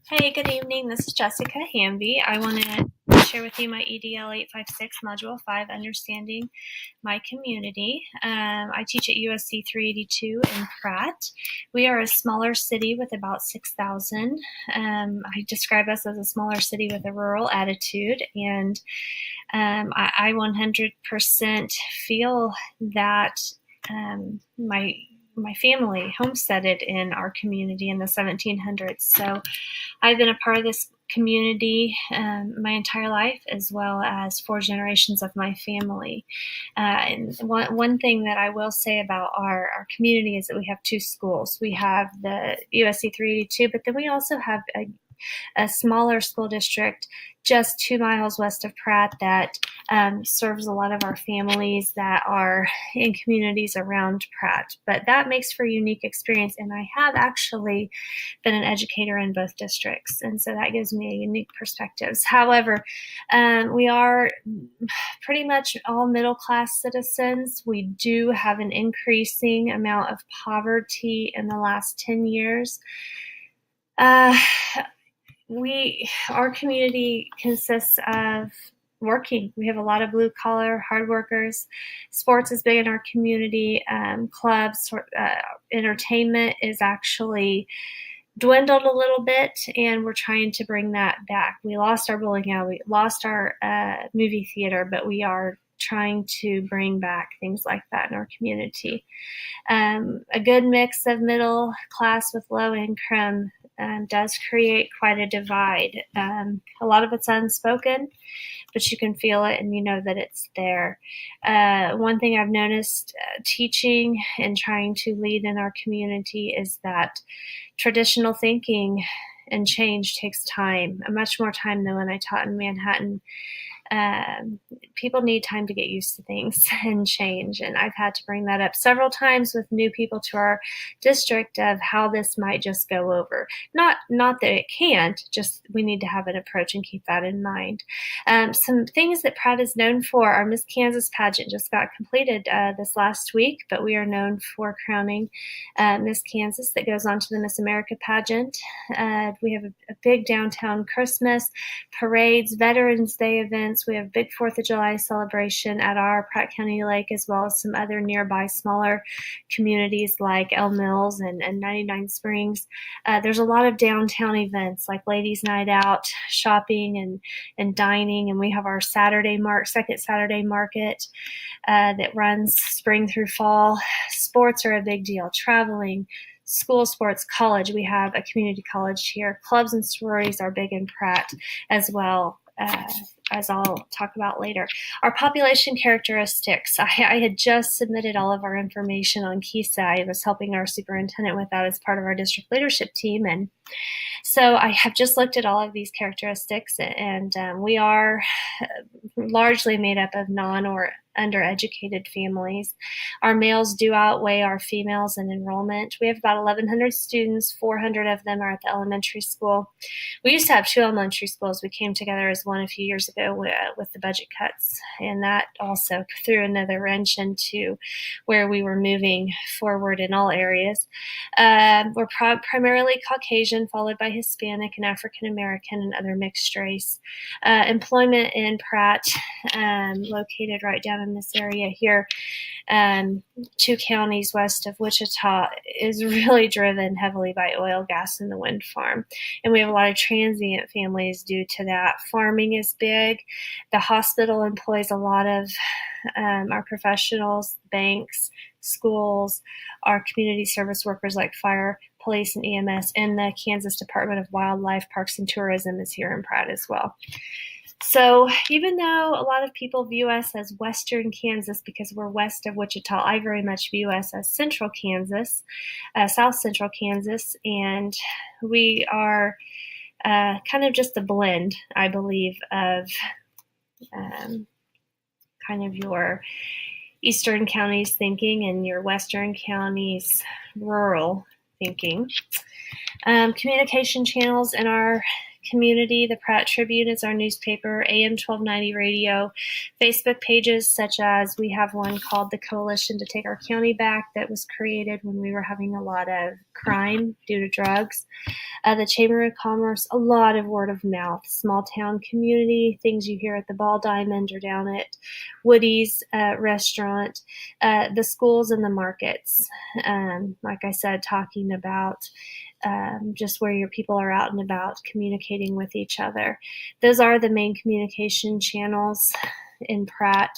Hey, good evening. This is Jessica Hamby. I want to share with you my EDL 856 Module 5, Understanding My Community. I teach at USC 382 in Pratt. We are a smaller city with about 6,000. I describe us as a smaller city with a rural attitude, and I 100% feel that my family homesteaded in our community in the 1700s. So I've been a part of this community my entire life, as well as 4 generations of my family. And one thing that I will say about our community is that we have 2 schools. We have the USC 382, but then we also have a smaller school district just 2 miles west of Pratt that serves a lot of our families that are in communities around Pratt. But that makes for a unique experience, and I have actually been an educator in both districts, and so that gives me a unique perspective. However, we are pretty much all middle-class citizens. We do have an increasing amount of poverty in the last 10 years. Our community consists of working. We have a lot of blue collar hard workers. Sports is big in our community. Clubs, entertainment is actually dwindled a little bit, and we're trying to bring that back. We lost our bowling alley, we lost our movie theater, but we are trying to bring back things like that in our community. A good mix of middle class with low income does create quite a divide. A lot of it's unspoken, but you can feel it and you know that it's there. One thing I've noticed teaching and trying to lead in our community is that traditional thinking and change takes time, much more time than when I taught in Manhattan. People need time to get used to things and change, and I've had to bring that up several times with new people to our district of how this might just go over. Not that it can't, just we need to have an approach and keep that in mind. Some things that Pratt is known for, our Miss Kansas pageant just got completed this last week, but we are known for crowning Miss Kansas that goes on to the Miss America pageant. We have a big downtown Christmas, parades, Veterans Day events. We have a big 4th of July celebration at our Pratt County Lake, as well as some other nearby smaller communities like El Mills and 99 Springs. There's a lot of downtown events like Ladies Night Out, shopping and dining, and we have our second Saturday market that runs spring through fall. Sports are a big deal. Traveling, school sports, college. We have a community college here. Clubs and sororities are big in Pratt as well. As I'll talk about later. Our population characteristics. I had just submitted all of our information on KISA. I was helping our superintendent with that as part of our district leadership team. And so I have just looked at all of these characteristics, and we are largely made up of non or undereducated families. Our males do outweigh our females in enrollment. We have about 1,100 students. 400 of them are at the elementary school. We used to have 2 elementary schools. We came together as one a few years ago with the budget cuts, and that also threw another wrench into where we were moving forward in all areas. We're primarily Caucasian, followed by Hispanic and African American and other mixed race. Employment in Pratt, located right down in this area here, 2 counties west of Wichita, is really driven heavily by oil, gas, and the wind farm. And we have a lot of transient families due to that. Farming is big. The hospital employs a lot of our professionals, banks, schools, our community service workers like fire, police, and EMS, and the Kansas Department of Wildlife, Parks, and Tourism is here in Pratt as well. So even though a lot of people view us as Western Kansas because we're west of Wichita, I very much view us as Central Kansas, South Central Kansas, and we are kind of just a blend, I believe, of kind of your Eastern counties thinking and your Western counties rural thinking. Communication channels in our community. The Pratt Tribune is our newspaper, AM 1290 radio, Facebook pages such as we have one called the Coalition to Take Our County Back that was created when we were having a lot of crime due to drugs. The Chamber of Commerce, a lot of word of mouth, small town community, things you hear at the Ball Diamond or down at Woody's restaurant, the schools and the markets. Like I said, talking about just where your people are out and about communicating with each other. Those are the main communication channels in Pratt.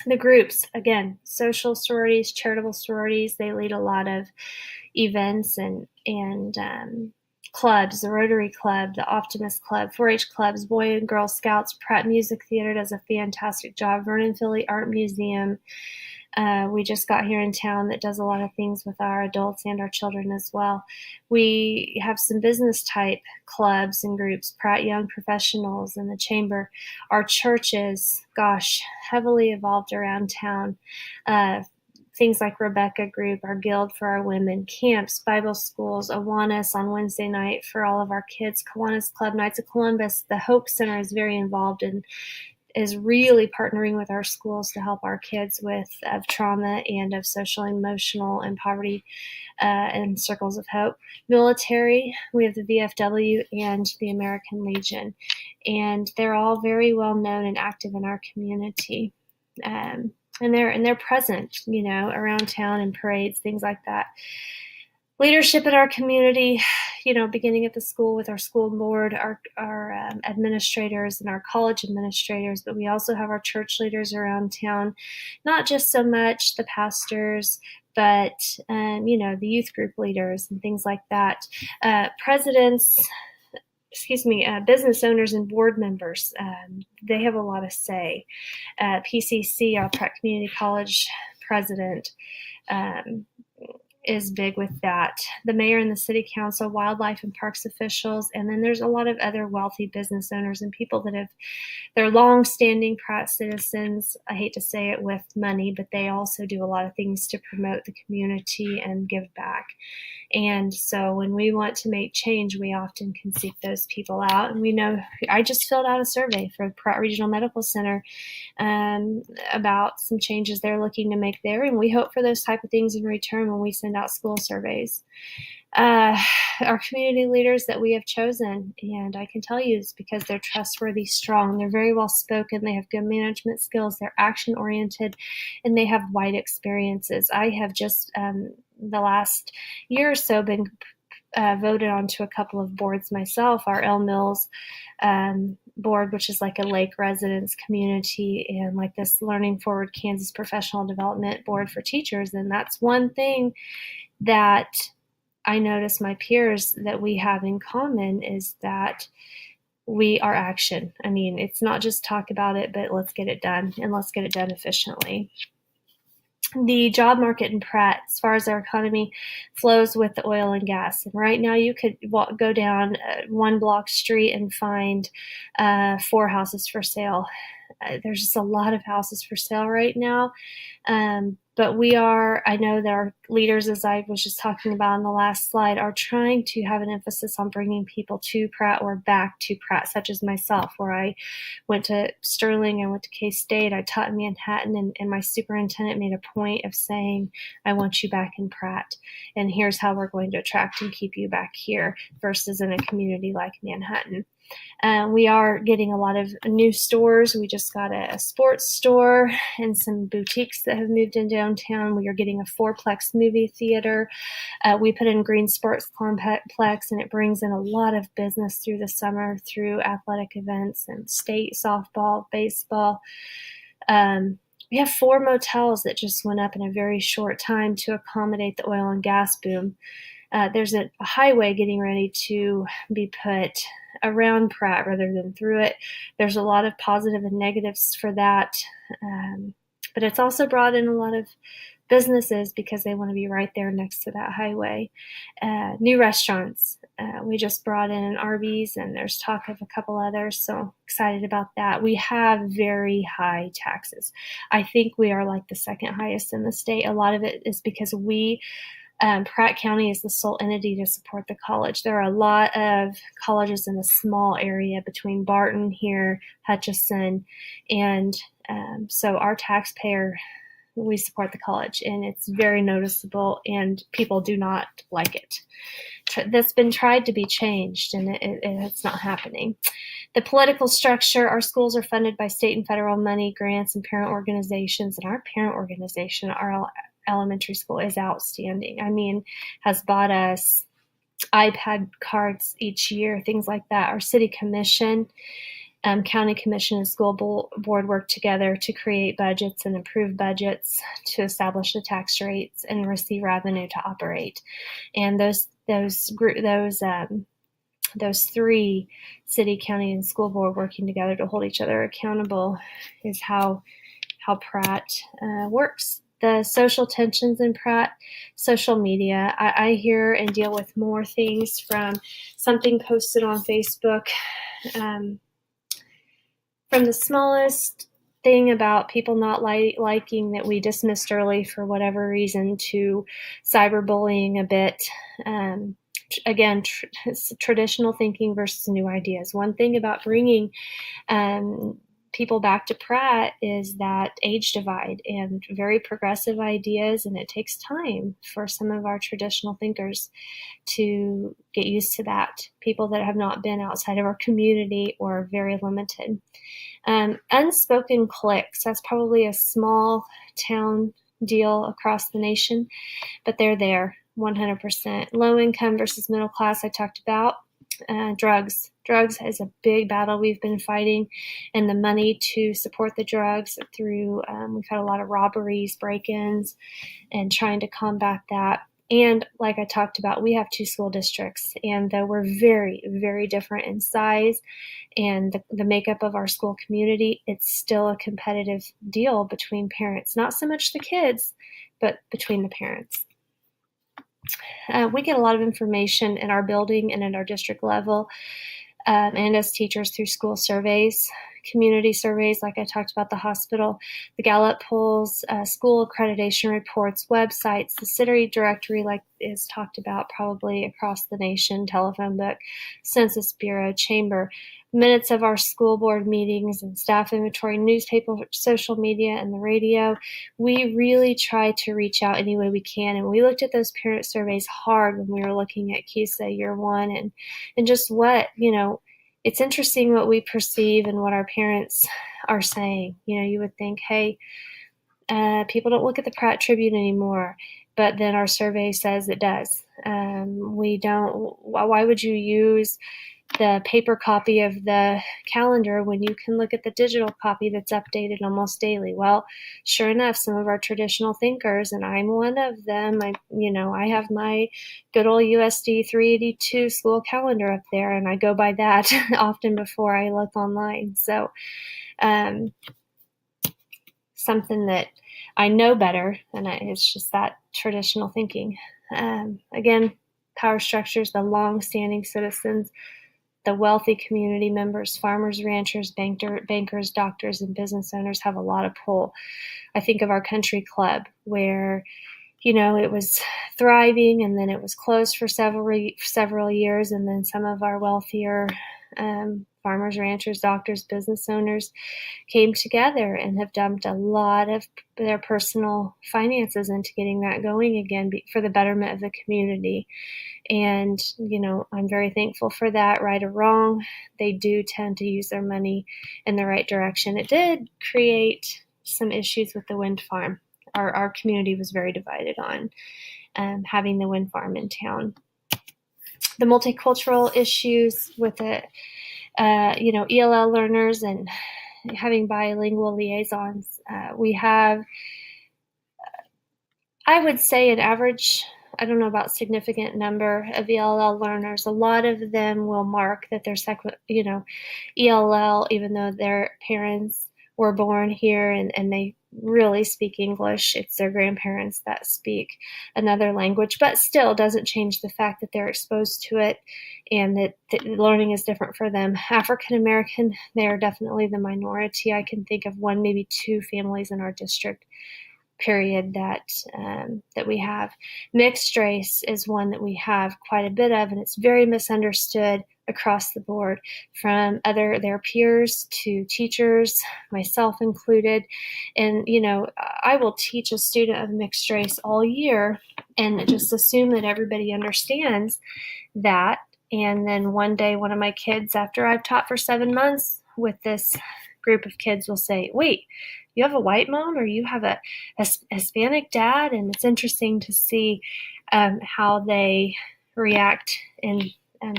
The groups, again, social sororities, charitable sororities, they lead a lot of events and clubs, the Rotary Club, the Optimist Club, 4-H clubs, Boy and Girl Scouts. Pratt Music Theater does a fantastic job. Vernon Philly Art Museum, we just got here in town that does a lot of things with our adults and our children as well. We have some business type clubs and groups, Pratt Young Professionals and the Chamber. Our churches, gosh, heavily evolved around town. Things like Rebecca Group, our Guild for our women, camps, Bible schools, Awanas on Wednesday night for all of our kids, Kiwanis Club, Knights of Columbus. The Hope Center is very involved and is really partnering with our schools to help our kids with of trauma and of social, emotional, and poverty and Circles of Hope. Military, we have the VFW and the American Legion, and they're all very well known and active in our community. And they're present, around town in parades, things like that. Leadership in our community, beginning at the school with our school board, our administrators and our college administrators, but we also have our church leaders around town, not just so much the pastors, but, the youth group leaders and things like that. Business owners and board members, they have a lot of say. PCC, our Pratt Community College president, is big with that. The mayor and the city council, wildlife and parks officials, and then there's a lot of other wealthy business owners and people that they're long-standing Pratt citizens. I hate to say it, with money, but they also do a lot of things to promote the community and give back. And so when we want to make change, we often can seek those people out. And we know, I just filled out a survey for Pratt Regional Medical Center about some changes they're looking to make there. And we hope for those type of things in return when we send out school surveys. Our community leaders that we have chosen, and I can tell you it's because they're trustworthy, strong, they're very well spoken, they have good management skills, they're action oriented, and they have wide experiences. I have just the last year or so been voted onto a couple of boards myself, our El Mills board, which is like a lake residence community, and like this Learning Forward Kansas Professional Development Board for teachers. And that's one thing that I notice my peers that we have in common is that we are action. I mean, it's not just talk about it, but let's get it done, and let's get it done efficiently. The job market in Pratt, as far as our economy, flows with the oil and gas. And right now you could go down one block street and find 4 houses for sale. There's just a lot of houses for sale right now. But I know that our leaders, as I was just talking about in the last slide, are trying to have an emphasis on bringing people to Pratt or back to Pratt, such as myself, where I went to Sterling, I went to K-State, I taught in Manhattan, and my superintendent made a point of saying, I want you back in Pratt, and here's how we're going to attract and keep you back here versus in a community like Manhattan. We are getting a lot of new stores. We just got a sports store and some boutiques that have moved in downtown. We are getting a 4-plex movie theater. We put in Green Sports Complex, and it brings in a lot of business through the summer through athletic events and state softball, baseball. We have 4 motels that just went up in a very short time to accommodate the oil and gas boom. There's a highway getting ready to be put around Pratt rather than through it. There's a lot of positive and negatives for that. But it's also brought in a lot of businesses because they want to be right there next to that highway. New restaurants. We just brought in an Arby's, and there's talk of a couple others, so excited about that. We have very high taxes. I think we are like the second highest in the state. A lot of it is because we Pratt County is the sole entity to support the college. There are a lot of colleges in a small area between Barton here, Hutchinson, and so our taxpayer, we support the college, and it's very noticeable, and people do not like it. That's been tried to be changed, and it's not happening. The political structure, our schools are funded by state and federal money, grants, and parent organizations, and our parent organization, our elementary school, is outstanding. I mean, has bought us iPad cards each year, things like that. Our city commission, county commission, and school board work together to create budgets and approve budgets to establish the tax rates and receive revenue to operate. And those three, city, county, and school board, working together to hold each other accountable, is how Pratt works. The social tensions in Pratt, social media. I hear and deal with more things from something posted on Facebook, from the smallest thing about people not liking that we dismissed early for whatever reason, to cyberbullying a bit. Again, traditional thinking versus new ideas. One thing about bringing people back to Pratt is that age divide and very progressive ideas, and it takes time for some of our traditional thinkers to get used to that. People that have not been outside of our community or are very limited. Unspoken cliques, that's probably a small town deal across the nation, but they're there 100%. Low income versus middle class, I talked about. Drugs is a big battle we've been fighting, and the money to support the drugs through, we've had a lot of robberies, break-ins, and trying to combat that. And like I talked about, we have 2 school districts, and though we're very, very different in size and the makeup of our school community, it's still a competitive deal between parents. Not so much the kids, but between the parents. We get a lot of information in our building and at our district level, and as teachers, through school surveys, community surveys, like I talked about, the hospital, the Gallup polls, school accreditation reports, websites, the city directory, like is talked about probably across the nation, telephone book, Census Bureau, chamber, minutes of our school board meetings and staff inventory, newspaper, social media, and the radio. We really try to reach out any way we can. And we looked at those parent surveys hard when we were looking at CUSA year 1, and just what, it's interesting what we perceive and what our parents are saying. You would think, hey, people don't look at the Pratt Tribune anymore, but then our survey says it does. We don't. Why would you use the paper copy of the calendar when you can look at the digital copy that's updated almost daily? Well, sure enough, some of our traditional thinkers, and I'm one of them, I have my good old USD 382 school calendar up there, and I go by that often before I look online. So something that I know better, and it's just that traditional thinking. Again, power structures, the long-standing citizens, the wealthy community members, farmers, ranchers, bankers, doctors, and business owners have a lot of pull. I think of our country club where, it was thriving, and then it was closed for several years, and then some of our wealthier farmers, ranchers, doctors, business owners came together and have dumped a lot of their personal finances into getting that going again for the betterment of the community. And, I'm very thankful for that, right or wrong. They do tend to use their money in the right direction. It did create some issues with the wind farm. Our community was very divided on having the wind farm in town. The multicultural issues with it, ELL learners and having bilingual liaisons. We have, I would say, an average, I don't know about significant number of ELL learners. A lot of them will mark that they're ELL, even though their parents were born here and they really speak English. It's their grandparents that speak another language, but still doesn't change the fact that they're exposed to it and that learning is different for them. African American, they are definitely the minority. I can think of 1, maybe 2 families in our district period that we have. Mixed race is one that we have quite a bit of, and it's very misunderstood across the board, from their peers to teachers, myself included. And I will teach a student of mixed race all year and just assume that everybody understands that. And then one day, one of my kids, after I've taught for 7 months with this group of kids, will say, "Wait, you have a white mom or you have a Hispanic dad?" And it's interesting to see how they react and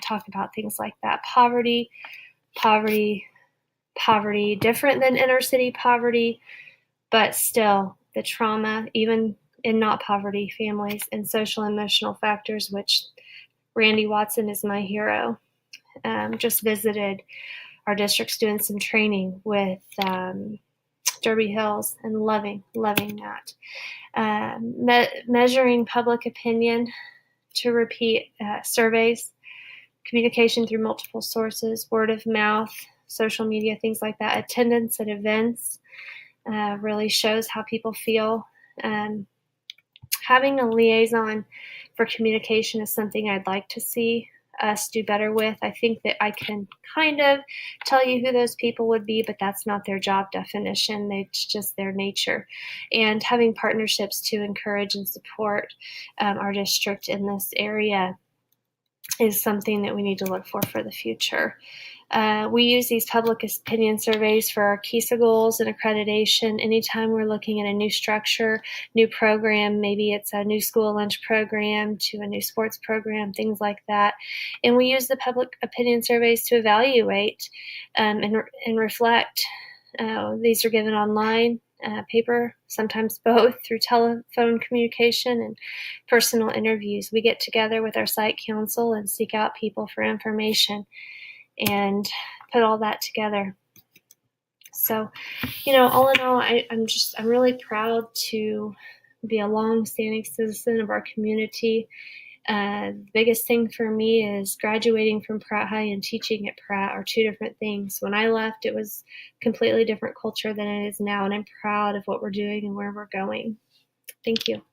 talk about things like that. Poverty, different than inner city poverty, but still the trauma, even in not poverty families, and social emotional factors, which Randy Watson is my hero. Just visited our district's doing some training with Derby Hills and loving that. Measuring public opinion, to repeat surveys, communication through multiple sources, word of mouth, social media, things like that. Attendance at events really shows how people feel. Having a liaison for communication is something I'd like to see us do better with. I think that I can kind of tell you who those people would be, but that's not their job definition. It's just their nature. And having partnerships to encourage and support our district in this area is something that we need to look for the future. We use these public opinion surveys for our KISA goals and accreditation. Anytime we're looking at a new structure, new program, maybe it's a new school lunch program to a new sports program, things like that. And we use the public opinion surveys to evaluate and reflect. These are given online, paper, sometimes both, through telephone communication and personal interviews. We get together with our site council and seek out people for information and put all that together. So, all in all, I'm really proud to be a long-standing citizen of our community. The biggest thing for me is graduating from Pratt High and teaching at Pratt are two different things. When I left, it was a completely different culture than it is now, and I'm proud of what we're doing and where we're going. Thank you.